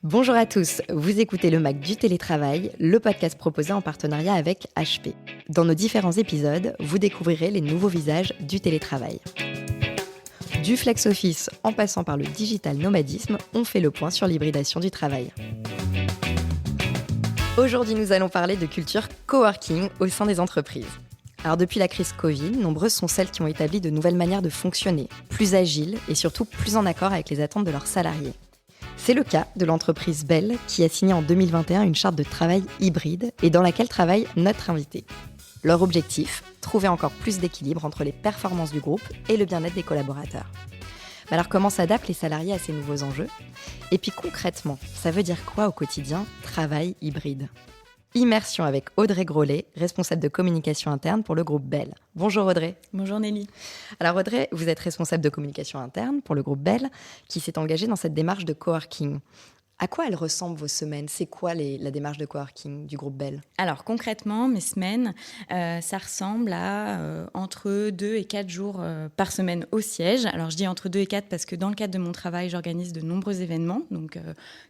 Bonjour à tous, vous écoutez le Mac du télétravail, le podcast proposé en partenariat avec HP. Dans nos différents épisodes, vous découvrirez les nouveaux visages du télétravail. Du flex office en passant par le digital nomadisme, on fait le point sur l'hybridation du travail. Aujourd'hui, nous allons parler de culture coworking au sein des entreprises. Alors depuis la crise Covid, nombreuses sont celles qui ont établi de nouvelles manières de fonctionner, plus agiles et surtout plus en accord avec les attentes de leurs salariés. C'est le cas de l'entreprise Bell qui a signé en 2021 une charte de travail hybride et dans laquelle travaille notre invité. Leur objectif, trouver encore plus d'équilibre entre les performances du groupe et le bien-être des collaborateurs. Mais alors comment s'adaptent les salariés à ces nouveaux enjeux ? Et puis concrètement, ça veut dire quoi au quotidien, travail hybride ? Immersion avec Audrey Grollet, responsable de communication interne pour le groupe Bell. Bonjour Audrey. Bonjour Nelly. Alors Audrey, vous êtes responsable de communication interne pour le groupe Bell qui s'est engagé dans cette démarche de coworking. À quoi elles ressemblent vos semaines ? C'est quoi la démarche de coworking du groupe Bell ? Alors concrètement, mes semaines, ça ressemble à entre 2 et 4 jours par semaine au siège. Alors je dis entre 2 et 4 parce que dans le cadre de mon travail, j'organise de nombreux événements donc,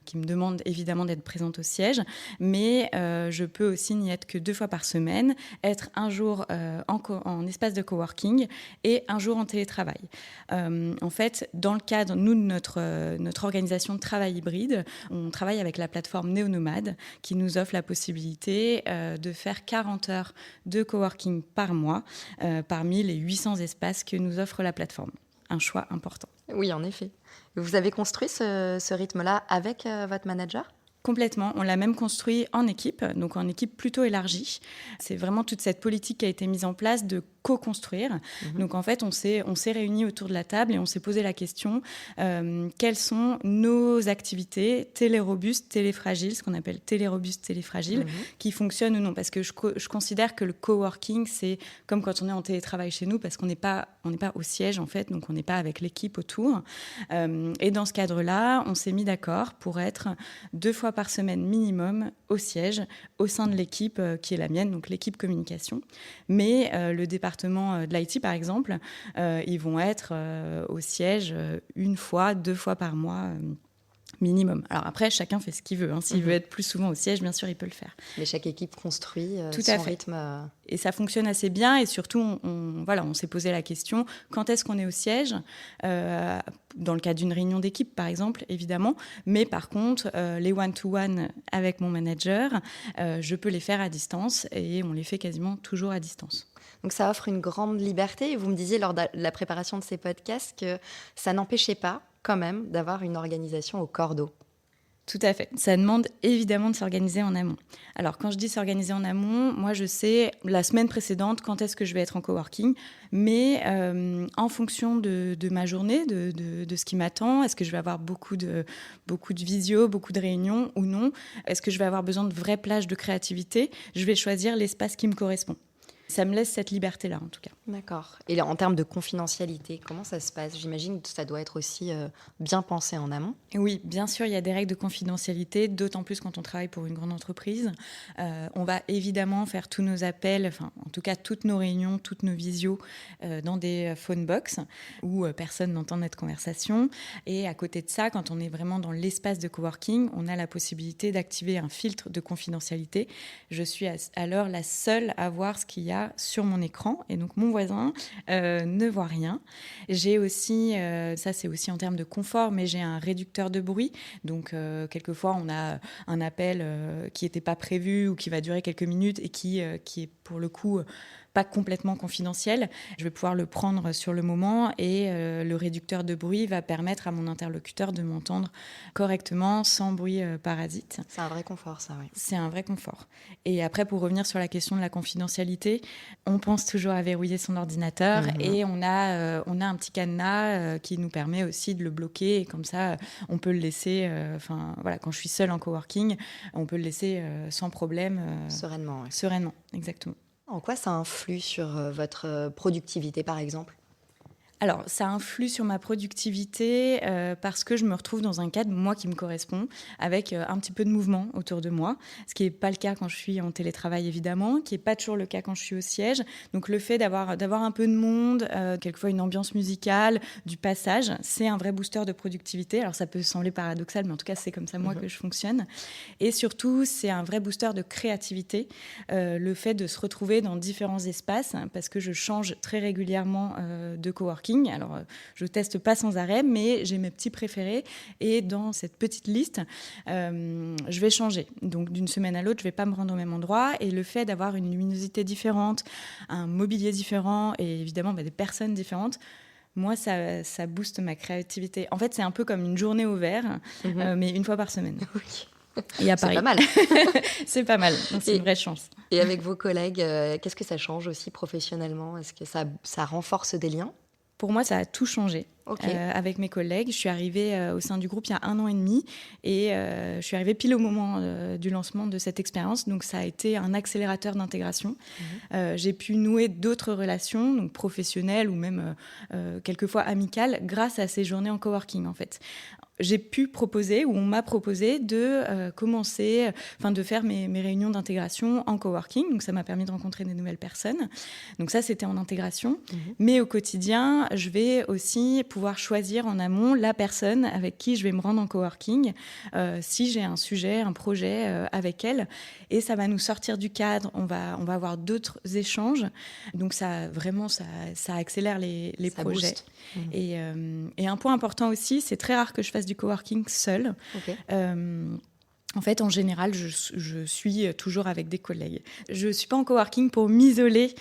qui me demandent évidemment d'être présente au siège. Mais je peux aussi n'y être que 2 fois par semaine, être un jour en espace de coworking et un jour en télétravail. En fait, dans le cadre, nous, de notre organisation de travail hybride, on travaille avec la plateforme Néonomade qui nous offre la possibilité de faire 40 heures de coworking par mois parmi les 800 espaces que nous offre la plateforme. Un choix important. Oui, en effet. Vous avez construit ce rythme-là avec votre manager ? Complètement. On l'a même construit en équipe, donc en équipe plutôt élargie. C'est vraiment toute cette politique qui a été mise en place de co-construire. Donc en fait, on s'est réunis autour de la table et on s'est posé la question quelles sont nos activités télérobustes, téléfragiles, ce qu'on appelle télérobustes, téléfragiles, qui fonctionnent ou non. Parce que je considère que le coworking, c'est comme quand on est en télétravail chez nous, parce qu'on n'est pas au siège en fait, donc on n'est pas avec l'équipe autour. Et dans ce cadre-là, on s'est mis d'accord pour être 2 fois par semaine minimum au siège, au sein de l'équipe qui est la mienne, donc l'équipe communication. Mais le département de l'IT, par exemple, ils vont être au siège 1 fois, 2 fois par mois minimum. Alors après, chacun fait ce qu'il veut. S'il veut être plus souvent au siège, bien sûr, il peut le faire. Mais chaque équipe construit Tout son à fait. rythme. Et ça fonctionne assez bien. Et surtout, on s'est posé la question, quand est-ce qu'on est au siège dans le cadre d'une réunion d'équipe, par exemple, évidemment. Mais par contre, les one-to-one avec mon manager, je peux les faire à distance. Et on les fait quasiment toujours à distance. Donc ça offre une grande liberté. Et vous me disiez lors de la préparation de ces podcasts que ça n'empêchait pas quand même d'avoir une organisation au cordeau. Tout à fait. Ça demande évidemment de s'organiser en amont. Alors, quand je dis s'organiser en amont, moi, je sais la semaine précédente quand est-ce que je vais être en coworking, mais en fonction de ma journée, de ce qui m'attend, est-ce que je vais avoir beaucoup de visio, beaucoup de réunions ou non ? Est-ce que je vais avoir besoin de vraies plages de créativité ? Je vais choisir l'espace qui me correspond. Ça me laisse cette liberté-là, en tout cas. D'accord. Et en termes de confidentialité, comment ça se passe ? J'imagine que ça doit être aussi bien pensé en amont. Oui, bien sûr, il y a des règles de confidentialité, d'autant plus quand on travaille pour une grande entreprise. On va évidemment faire tous nos appels, enfin, en tout cas toutes nos réunions, toutes nos visios dans des phone box où personne n'entend notre conversation. Et à côté de ça, quand on est vraiment dans l'espace de coworking, on a la possibilité d'activer un filtre de confidentialité. Je suis alors la seule à voir ce qu'il y a sur mon écran et donc mon voisin ne voit rien. J'ai aussi, ça c'est aussi en termes de confort, mais j'ai un réducteur de bruit. Donc quelquefois on a un appel qui n'était pas prévu ou qui va durer quelques minutes et qui est pour le coup pas complètement confidentiel. Je vais pouvoir le prendre sur le moment et le réducteur de bruit va permettre à mon interlocuteur de m'entendre correctement, sans bruit parasite. C'est un vrai confort, ça, oui. C'est un vrai confort. Et après, pour revenir sur la question de la confidentialité, on pense toujours à verrouiller son ordinateur et on a un petit cadenas qui nous permet aussi de le bloquer et comme ça, on peut le laisser, quand je suis seule en coworking, on peut le laisser sans problème. Sereinement, oui. Sereinement, exactement. En quoi ça influe sur votre productivité, par exemple ? Alors, ça influe sur ma productivité parce que je me retrouve dans un cadre, moi, qui me correspond, avec un petit peu de mouvement autour de moi, ce qui n'est pas le cas quand je suis en télétravail, évidemment, qui n'est pas toujours le cas quand je suis au siège. Donc, le fait d'avoir un peu de monde, quelquefois une ambiance musicale, du passage, c'est un vrai booster de productivité. Alors, ça peut sembler paradoxal, mais en tout cas, c'est comme ça, moi, que je fonctionne. Et surtout, c'est un vrai booster de créativité, le fait de se retrouver dans différents espaces, parce que je change très régulièrement de coworking. Alors, je teste pas sans arrêt, mais j'ai mes petits préférés. Et dans cette petite liste, je vais changer. Donc, d'une semaine à l'autre, je vais pas me rendre au même endroit. Et le fait d'avoir une luminosité différente, un mobilier différent et évidemment des personnes différentes, moi, ça booste ma créativité. En fait, c'est un peu comme une journée au vert, mais une fois par semaine. Oui. Et à Paris. C'est pas mal. C'est pas mal. Donc, c'est une vraie chance. Et avec vos collègues, qu'est-ce que ça change aussi professionnellement ? Est-ce que ça renforce des liens ? Pour moi, ça a tout changé. Okay. Avec mes collègues. Je suis arrivée au sein du groupe il y a 1 an et demi et je suis arrivée pile au moment du lancement de cette expérience. Donc, ça a été un accélérateur d'intégration. J'ai pu nouer d'autres relations, donc professionnelles ou même quelquefois amicales, grâce à ces journées en coworking, en fait. J'ai pu proposer, ou on m'a proposé de commencer, de faire mes réunions d'intégration en coworking. Donc, ça m'a permis de rencontrer des nouvelles personnes. Donc, ça, c'était en intégration. Mais au quotidien, je vais aussi pouvoir choisir en amont la personne avec qui je vais me rendre en coworking, si j'ai un sujet, un projet avec elle. Et ça va nous sortir du cadre. On va avoir d'autres échanges. Donc, ça accélère les projets. Et un point important aussi, c'est très rare que je fasse du coworking seul. Okay. En fait, en général, je suis toujours avec des collègues. Je ne suis pas en coworking pour m'isoler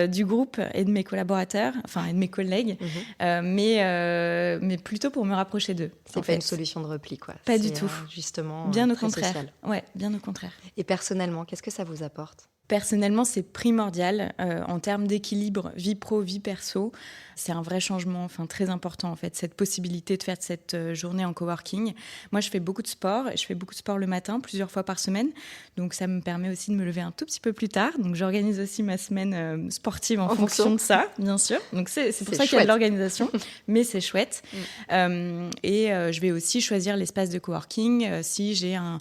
du groupe et de mes collaborateurs, et de mes collègues, mais plutôt pour me rapprocher d'eux. C'est pas une solution de repli, quoi. Pas du tout. Justement, bien au très contraire. social. Ouais, bien au contraire. Et personnellement, qu'est-ce que ça vous apporte ? Personnellement, c'est primordial en termes d'équilibre vie pro, vie perso. C'est un vrai changement très important, en fait, cette possibilité de faire cette journée en coworking. Moi, je fais beaucoup de sport. Je fais beaucoup de sport le matin, plusieurs fois par semaine. Donc, ça me permet aussi de me lever un tout petit peu plus tard. Donc, j'organise aussi ma semaine sportive en fonction de ça, bien sûr. Donc, c'est pour ça qu'il y a de l'organisation, mais c'est chouette. Je vais aussi choisir l'espace de coworking. Si j'ai un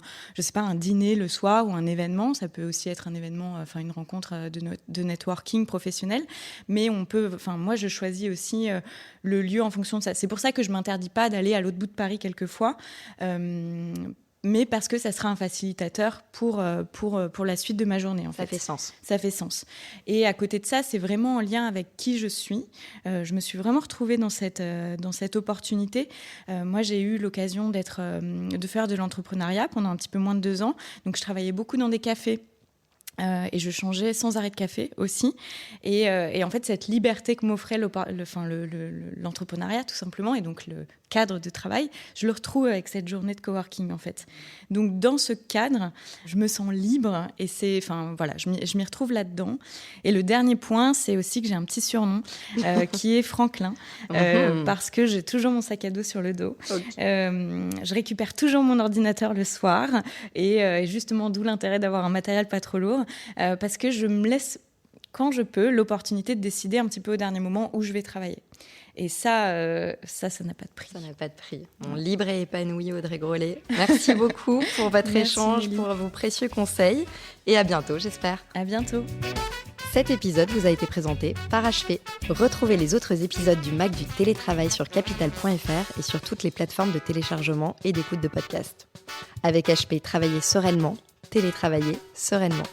dîner le soir ou un événement, ça peut aussi être un événement, une rencontre de networking professionnel. Mais moi, je choisis aussi le lieu en fonction de ça. C'est pour ça que je ne m'interdis pas d'aller à l'autre bout de Paris quelquefois, mais parce que ça sera un facilitateur pour la suite de ma journée. En fait. Ça fait sens. Et à côté de ça, c'est vraiment en lien avec qui je suis. Je me suis vraiment retrouvée dans cette opportunité. Moi, j'ai eu l'occasion de faire de l'entrepreneuriat pendant un petit peu moins de 2 ans. Donc, je travaillais beaucoup dans des cafés. Et je changeais sans arrêt de café aussi. Et en fait, cette liberté que m'offrait l'entrepreneuriat, tout simplement, et donc le cadre de travail, je le retrouve avec cette journée de coworking, en fait. Donc, dans ce cadre, je me sens libre et je m'y retrouve là-dedans. Et le dernier point, c'est aussi que j'ai un petit surnom qui est Franklin, parce que j'ai toujours mon sac à dos sur le dos. Okay. Je récupère toujours mon ordinateur le soir et justement, d'où l'intérêt d'avoir un matériel pas trop lourd, parce que je me laisse, quand je peux, l'opportunité de décider un petit peu au dernier moment où je vais travailler. Et ça n'a pas de prix. Ça n'a pas de prix. Bon, libre et épanoui, Audrey Grolet. Merci beaucoup pour votre échange, Lily. Pour vos précieux conseils. Et à bientôt, j'espère. À bientôt. Cet épisode vous a été présenté par HP. Retrouvez les autres épisodes du MAC du télétravail sur capital.fr et sur toutes les plateformes de téléchargement et d'écoute de podcasts. Avec HP, travaillez sereinement, télétravaillez sereinement.